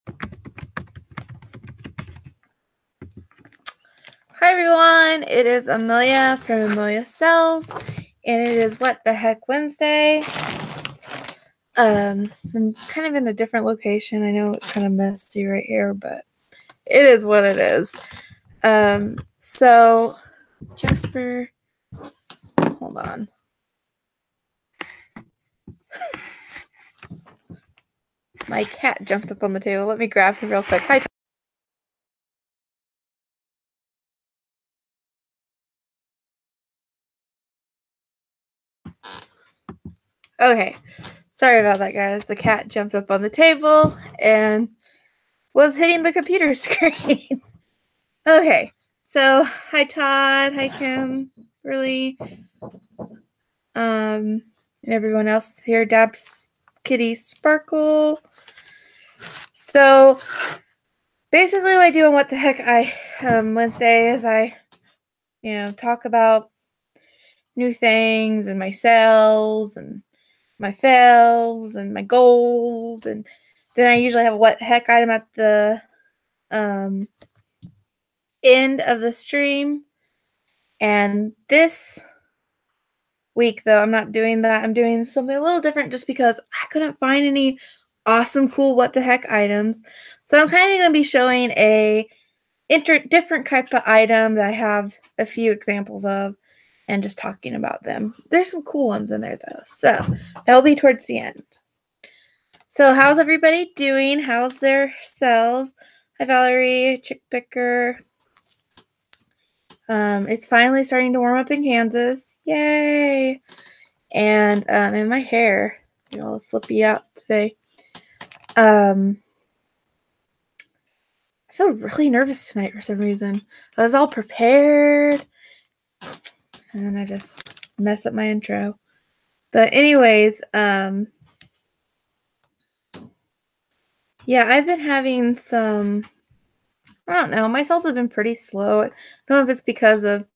Hi everyone, it is Amelia from Amelia Sells, and it is What the Heck Wednesday. I'm kind of in a different location. I know it's kind of messy right here, but it is what it is. So Jasper, hold on. My cat jumped up on the table. Let me grab him real quick. Hi. Okay, sorry about that, guys. The cat jumped up on the table and was hitting the computer screen. Okay, so hi Todd, hi Kim, really, and everyone else here, Dabs, Kitty, Sparkle. So basically, what I do on What the Heck Wednesday is I, talk about new things and my sales and my fails and my goals, and then I usually have a What the Heck item at the end of the stream. And this week, though, I'm not doing that. I'm doing something a little different just because I couldn't find any awesome, cool What the Heck items. So I'm kind of going to be showing a different type of item that I have a few examples of and just talking about them. There's some cool ones in there, though. So that will be towards the end. So how's everybody doing? How's their sales? Hi, Valerie, Chick Picker. It's finally starting to warm up in Kansas. Yay! And in my hair, all flippy out today. I feel really nervous tonight for some reason. I was all prepared, and then I just mess up my intro. But anyways, yeah, I've been having some, I don't know, my sales have been pretty slow. I don't know if it's because of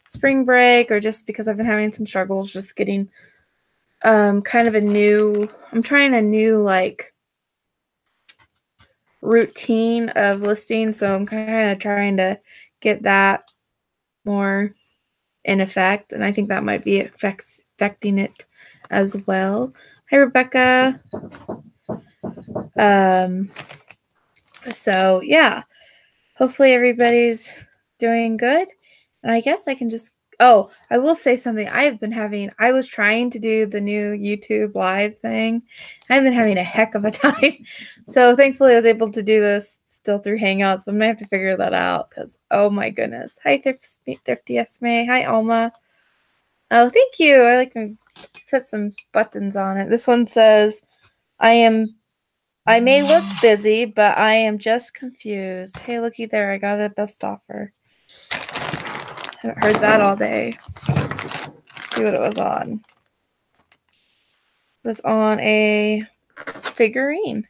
spring break or just because I've been having some struggles just getting kind of I'm trying a new routine of listing, so I'm kind of trying to get that more in effect, and I think that might be affecting it as well. Hi, Rebecca. So yeah, hopefully everybody's doing good, and I guess I can just I will say something. I was trying to do the new YouTube live thing. I've been having a heck of a time. So thankfully I was able to do this still through Hangouts, but I'm going to have to figure that out because, oh my goodness. Hi, Thrifty Esme. Hi, Alma. Oh, thank you. I to put some buttons on it. This one says, I may look busy, but I am just confused. Hey, looky there. I got a best offer. Haven't heard that all day. Let's see what it was on. It was on a figurine.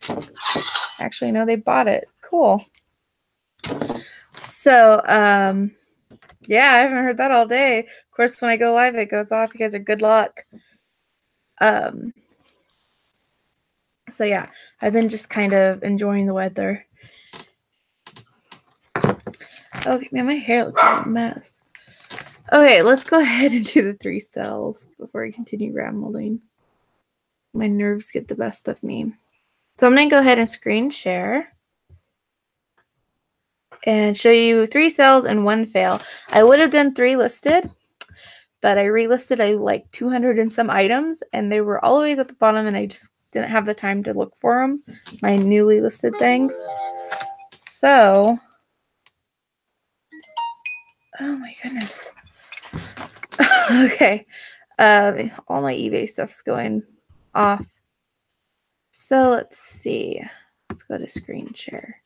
Actually, no, they bought it. Cool. So, yeah, I haven't heard that all day. Of course, when I go live, it goes off. You guys are good luck. So yeah, I've been just kind of enjoying the weather. Okay, man, my hair looks like a mess. Okay, let's go ahead and do the 3 cells before I continue rambling. My nerves get the best of me. So I'm going to go ahead and screen share and show you 3 cells and 1 fail. I would have done 3 listed, but I relisted like 200 and some items, and they were always at the bottom, and I just didn't have the time to look for them, my newly listed things. So, oh my goodness. Okay. All my eBay stuff's going off. So let's see. Let's go to screen share.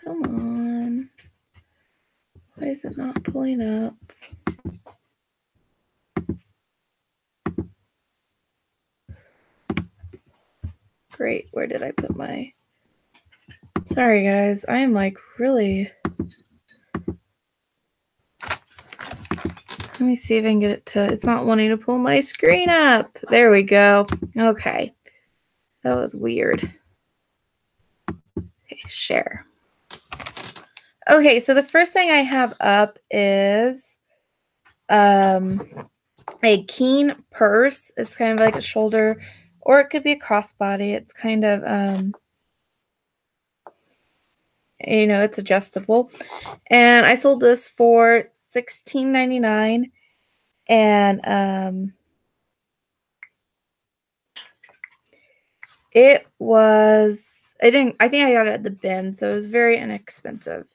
Come on. Why is it not pulling up? Great. Where did I put my... Sorry, guys. I am like really... Let me see if I can get it to, it's not wanting to pull my screen up. There we go. Okay. That was weird. Okay, share. Okay, so the first thing I have up is a Keen purse. It's kind of like a shoulder, or it could be a crossbody. It's kind of, you know, it's adjustable. And I sold this for $16.99. And it was, I think I got it at the bin, so it was very inexpensive.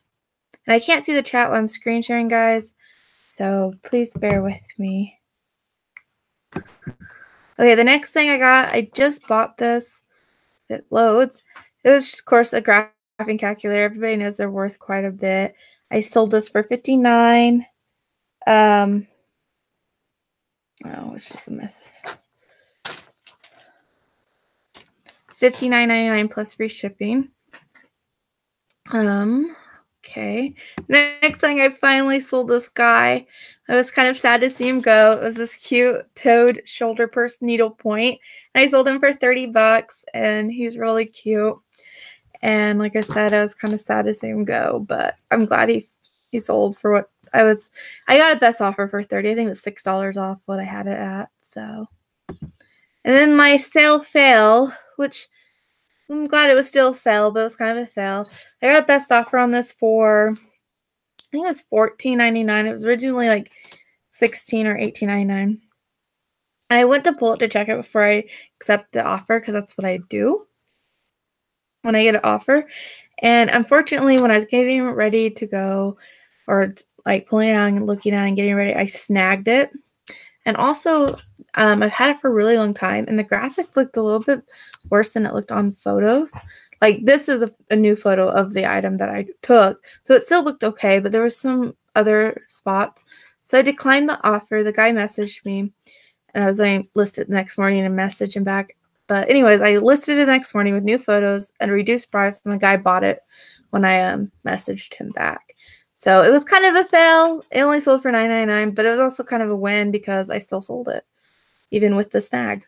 And I can't see the chat while I'm screen sharing, guys, so please bear with me. Okay, the next thing I got, I just bought this. It loads. It was, of course, a graphing calculator. Everybody knows they're worth quite a bit. I sold this for $59. Oh, it's just a mess. $59.99 plus free shipping. Okay. Next thing, I finally sold this guy. I was kind of sad to see him go. It was this cute toad shoulder purse needlepoint. I sold him for $30, and he's really cute. And like I said, I was kind of sad to see him go, but I'm glad he sold for what I got a best offer for $30. I think it was $6 off what I had it at. So, and then my sale fail, which I'm glad it was still a sale, but it was kind of a fail. I got a best offer on this for, I think it was $14.99. It was originally like $16 or $18.99. I went to pull it to check it before I accept the offer, because that's what I do when I get an offer. And unfortunately, when I was getting ready to go, or like pulling it out and looking at it and getting ready, I snagged it. And also, I've had it for a really long time, and the graphic looked a little bit worse than it looked on photos. Like, this is a new photo of the item that I took, so it still looked okay, but there were some other spots. So I declined the offer. The guy messaged me, and I was going to list it the next morning and message him back. But anyways, I listed it the next morning with new photos and a reduced price, and the guy bought it when I messaged him back. So it was kind of a fail. It only sold for $9.99, but it was also kind of a win because I still sold it, even with the snag.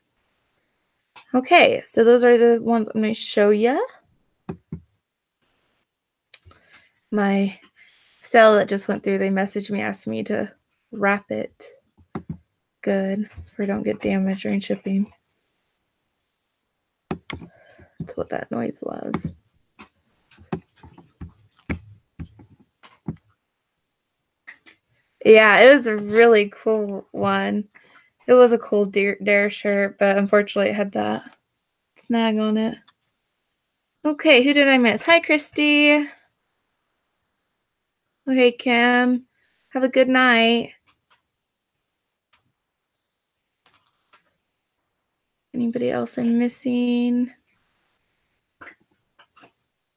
Okay, so those are the ones I'm going to show you. My sale that just went through, they messaged me, asked me to wrap it good for it don't get damaged during shipping. That's what that noise was. Yeah, it was a really cool one. It was a cool Dare shirt, but unfortunately it had that snag on it. Okay, who did I miss? Hi, Christy. Okay, Kim. Have a good night. Anybody else I'm missing?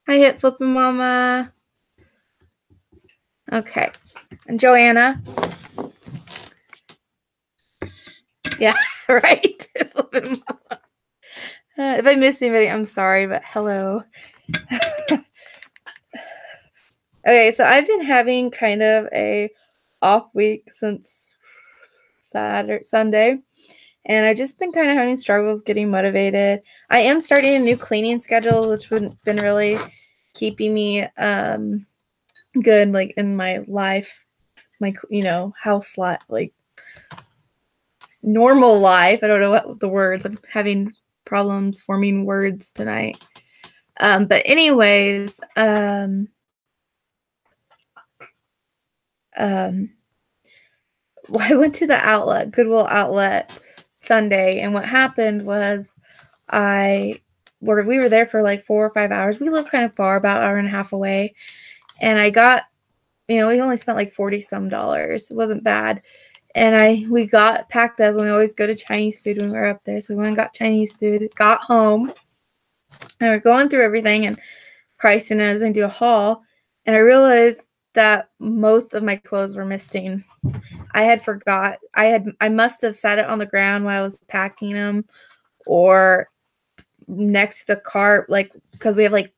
Hi, Hip Flippin' Mama. Okay. And Joanna. Yeah, right. Flippin' Mama. If I miss anybody, I'm sorry, but hello. Okay, so I've been having kind of a off week since Sunday, and I've just been kind of having struggles getting motivated. I am starting a new cleaning schedule, which has been really keeping me good, like in my life, my house life, like normal life. I don't know what the words. I'm having problems forming words tonight. But anyways, I went to the Goodwill outlet Sunday, and what happened was we were there for like 4 or 5 hours. We lived kind of far, about an hour and a half away, and I got, we only spent like $40 some. It wasn't bad, and we got packed up, and we always go to Chinese food when we're up there. So we went and got Chinese food, got home, and we're going through everything and pricing, and I was going to do a haul, and I realized that most of my clothes were missing. I had forgot. I must have set it on the ground while I was packing them, or next to the cart, like, because we have like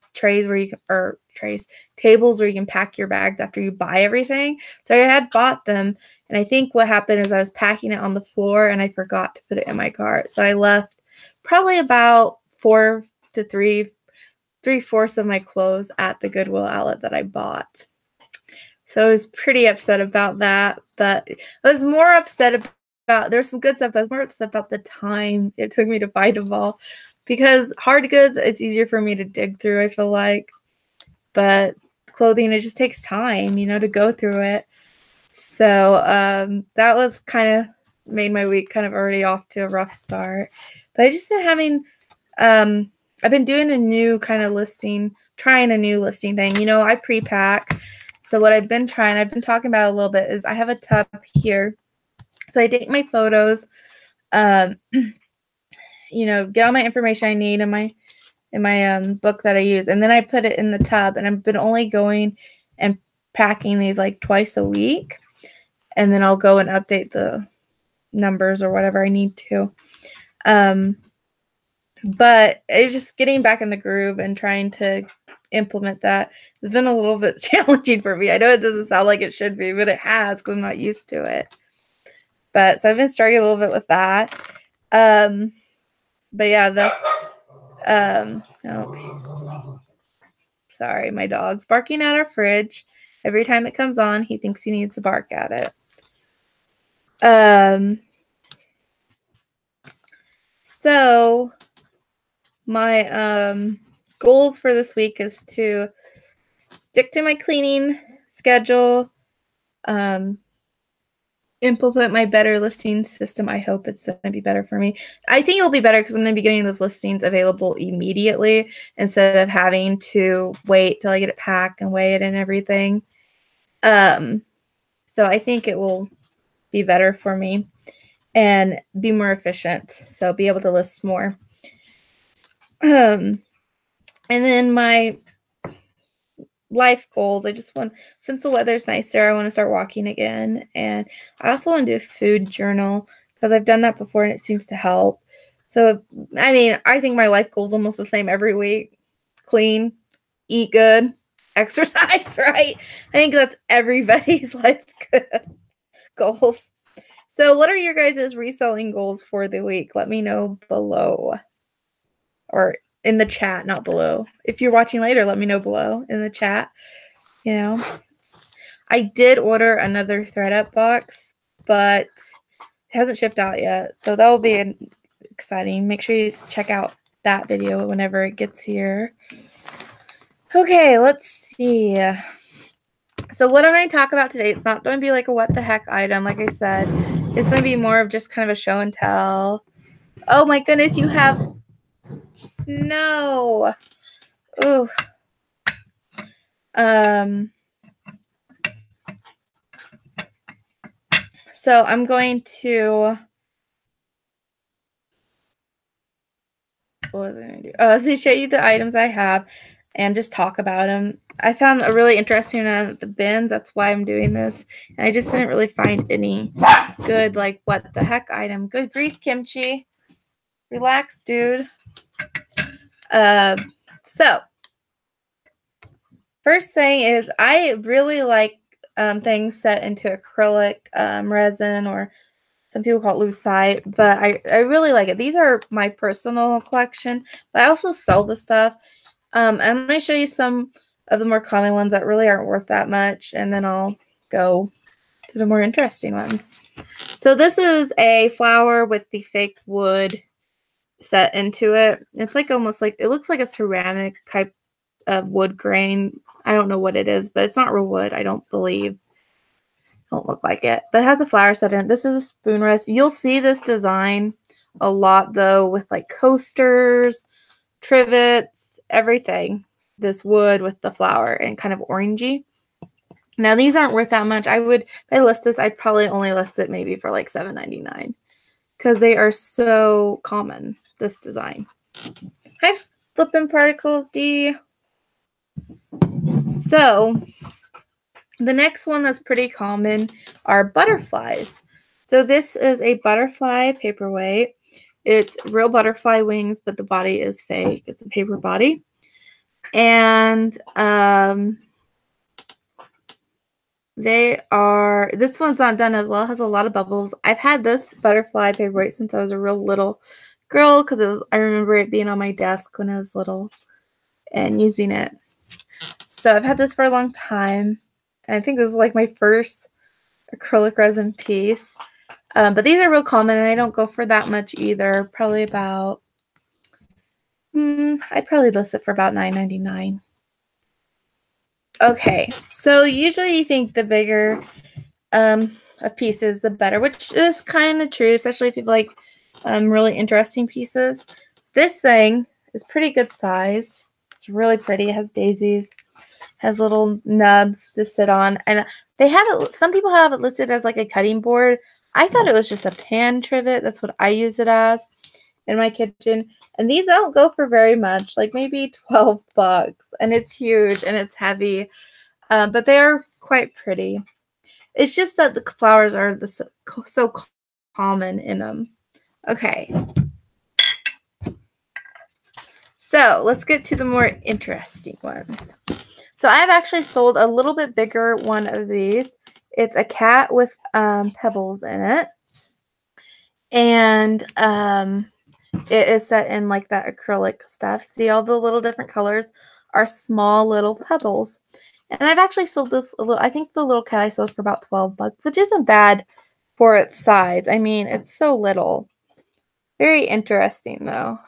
tables where you can pack your bags after you buy everything. So I had bought them, And I think what happened is I was packing it on the floor and I forgot to put it in my cart. So I left probably about 4 to 3/4 of my clothes at the Goodwill outlet that I bought. So I was pretty upset about that. But I was more upset about, there's some good stuff, but I was more upset about the time it took me to find them all. Because hard goods, it's easier for me to dig through, I feel like. But clothing, it just takes time, you know, to go through it. So that was kind of made my week kind of already off to a rough start. But I just been having, I've been doing a new kind of listing, trying a new listing thing. You know, I pre-pack. So what I've been talking about a little bit is I have a tub here. So I take my photos, you know, get all my information I need in my book that I use, and then I put it in the tub. And I've been only going and packing these like twice a week, and then I'll go and update the numbers or whatever I need to. But it's just getting back in the groove and trying to implement that. It's been a little bit challenging for me. I know it doesn't sound like it should be, but it has, because I'm not used to it. But so I've been struggling a little bit with that. But yeah, sorry, my dog's barking at our fridge. Every time it comes on, he thinks he needs to bark at it. So my goals for this week is to stick to my cleaning schedule, implement my better listing system. I hope it's going to be better for me. I think it'll be better because I'm going to be getting those listings available immediately instead of having to wait till I get it packed and weigh it and everything. So I think it will be better for me and be more efficient. So be able to list more. And then my life goals, I just want, since the weather's nicer, I want to start walking again. And I also want to do a food journal because I've done that before and it seems to help. So, I mean, I think my life goal is almost the same every week. Clean, eat good, exercise, right? I think that's everybody's life goals. So what are your guys' reselling goals for the week? Let me know below. Or in the chat, not below. If you're watching later, let me know below in the chat. You know, I did order another ThredUp box, but it hasn't shipped out yet. So that will be exciting. Make sure you check out that video whenever it gets here. Okay, let's see. So what I'm going to talk about today, it's not going to be like a what the heck item, like I said. It's going to be more of just kind of a show and tell. Oh my goodness, you have snow. Ooh. So I'm going to, what was I going to do? Oh, I was going to show you the items I have and just talk about them. I found a really interesting one at the bins. That's why I'm doing this. And I just didn't really find any good, like, what the heck item. Good grief, Kimchi. Relax, dude. So first thing is I really like things set into acrylic resin, or some people call it lucite, but I really like it. These are my personal collection, but I also sell the stuff. I'm going to show you some of the more common ones that really aren't worth that much, and then I'll go to the more interesting ones. So this is a flower with the fake wood set into it. It's like almost like, it looks like a ceramic type of wood grain. I don't know what it is, but it's not real wood, I don't believe. Don't look like it, but it has a flower set in it. This is a spoon rest. You'll see this design a lot though with like coasters, trivets, everything. This wood with the flower and kind of orangey. Now these aren't worth that much. If I list this, I'd probably only list it maybe for like $7.99 because they are so common, this design. Hi, Flippin' Particles D. So the next one that's pretty common are butterflies. So this is a butterfly paperweight. It's real butterfly wings, but the body is fake. It's a paper body. And let This one's not done as well. It has a lot of bubbles. I've had this butterfly paperweight since I was a real little girl because I remember it being on my desk when I was little and using it. So I've had this for a long time. And I think this is like my first acrylic resin piece. But these are real common and I don't go for that much either. Probably about, I'd probably list it for about $9.99. Okay, so usually you think the bigger of pieces, the better, which is kind of true, especially if you have like really interesting pieces. This thing is pretty good size. It's really pretty. It has daisies, has little nubs to sit on, and they have it. Some people have it listed as like a cutting board. I thought it was just a pan trivet. That's what I use it as in my kitchen. And these don't go for very much, like maybe $12, and it's huge and it's heavy, but they are quite pretty. It's just that the flowers are so common in them. Okay. So let's get to the more interesting ones. So I've actually sold a little bit bigger one of these. It's a cat with pebbles in it. And it is set in like that acrylic stuff. See, all the little different colors are small little pebbles. And I've actually sold this a little, I think the little cat I sold for about $12, which isn't bad for its size. I mean, it's so little. Very interesting though.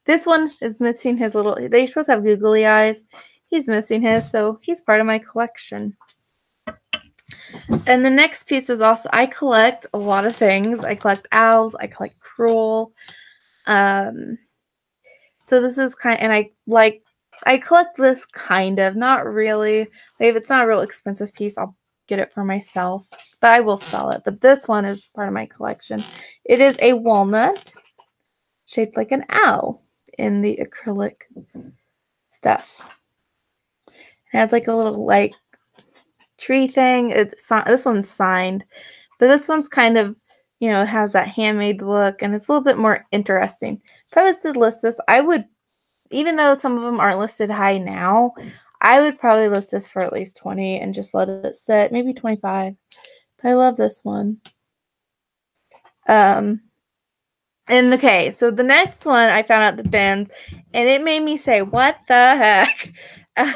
This one is missing his little, they're supposed to have googly eyes. He's missing his, so he's part of my collection. And the next piece is also, I collect a lot of things. I collect owls, I collect crewel. So this is and I collect this kind of, not really. Like if it's not a real expensive piece, I'll get it for myself, but I will sell it. But this one is part of my collection. It is a walnut shaped like an owl in the acrylic stuff. It has like a little like tree thing. This one's signed, but this one's kind of, you know, it has that handmade look and it's a little bit more interesting. If I was to list this, I would, even though some of them aren't listed high now, I would probably list this for at least 20 and just let it sit, maybe 25. But I love this one. And okay, so the next one I found at the bins, and it made me say, what the heck,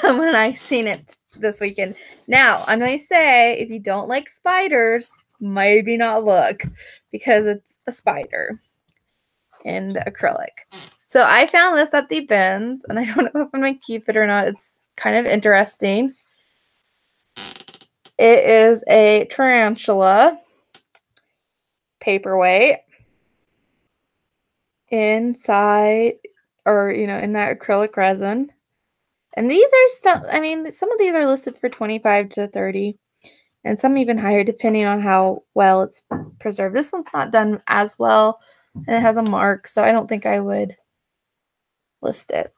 when I seen it this weekend. Now, I'm going to say, if you don't like spiders, maybe not look, because it's a spider in the acrylic. So I found this at the bins, and I don't know if I'm going to keep it or not. It's kind of interesting. It is a tarantula paperweight inside, or, you know, in that acrylic resin. And these are some, I mean, some of these are listed for 25 to 30, and some even higher depending on how well it's preserved. This one's not done as well, and it has a mark, so I don't think I would list it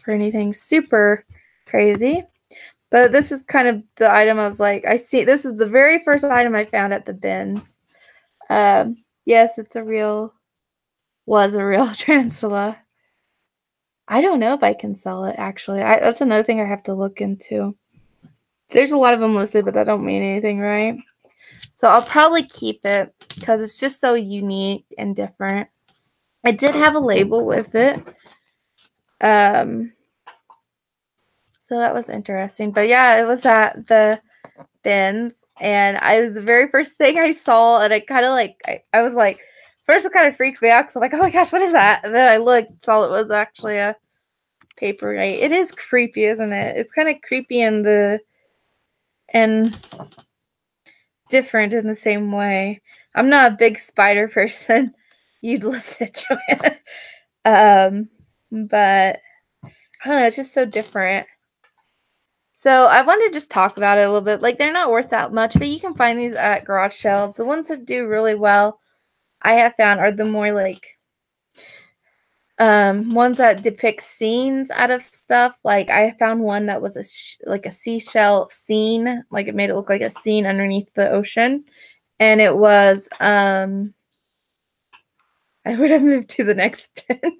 for anything super crazy. But this is kind of the item I was like, this is the very first item I found at the bins. Yes, was a real tarantula. I don't know if I can sell it, actually. That's another thing I have to look into. There's a lot of them listed, but that don't mean anything, right? So I'll probably keep it because it's just so unique and different. I did have a label with it. So that was interesting. But yeah, it was at the bins, and it was the very first thing I saw, and I kind of like, I was like, first it kind of freaked me out because I'm like, oh my gosh, what is that? And then I looked, saw it was actually a paperweight. It is creepy, isn't it? It's kind of creepy and different in the same way. I'm not a big spider person. You'd listen to it. But I don't know, it's just so different. So I want to just talk about it a little bit. Like, they're not worth that much, but you can find these at garage sales. The ones that do really well, I have found, are the more like ones that depict scenes out of stuff. Like, I found one that was like a seashell scene. Like, it made it look like a scene underneath the ocean. And it was, I would have moved to the next bin.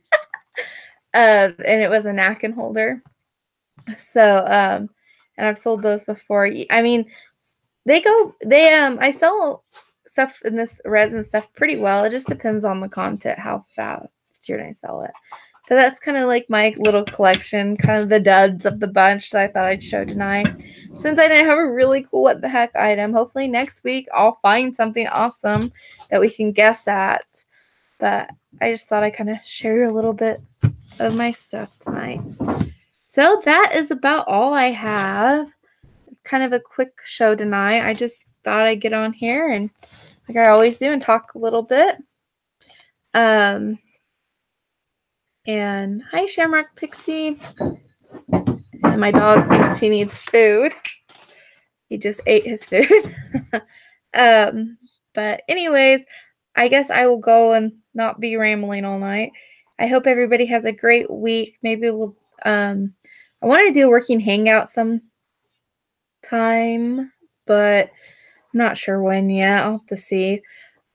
And it was a napkin holder. So, and I've sold those before. I mean, I sell stuff in this resin stuff pretty well. It just depends on the content, how fast I sell it. But that's kind of like my little collection, kind of the duds of the bunch that I thought I'd show tonight. Since I didn't have a really cool what the heck item, hopefully next week I'll find something awesome that we can guess at. But I just thought I'd kind of share a little bit of my stuff tonight. So that is about all I have. It's kind of a quick show tonight. I just thought I'd get on here and, like I always do, and talk a little bit. And hi, Shamrock Pixie. And my dog thinks he needs food. He just ate his food. But anyways, I guess I will go and not be rambling all night. I hope everybody has a great week. Maybe we'll I want to do a working hangout sometime, but I'm not sure when yet. I'll have to see.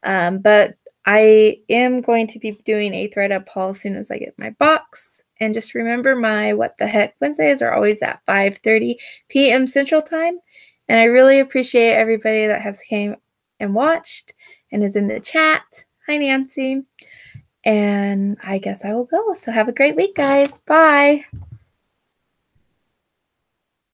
But I am going to be doing a ThredUp haul as soon as I get my box. And just remember, my What the Heck Wednesdays are always at 5:30 p.m. Central Time. And I really appreciate everybody that has came and watched and is in the chat. Hi, Nancy. And I guess I will go. So have a great week, guys. Bye.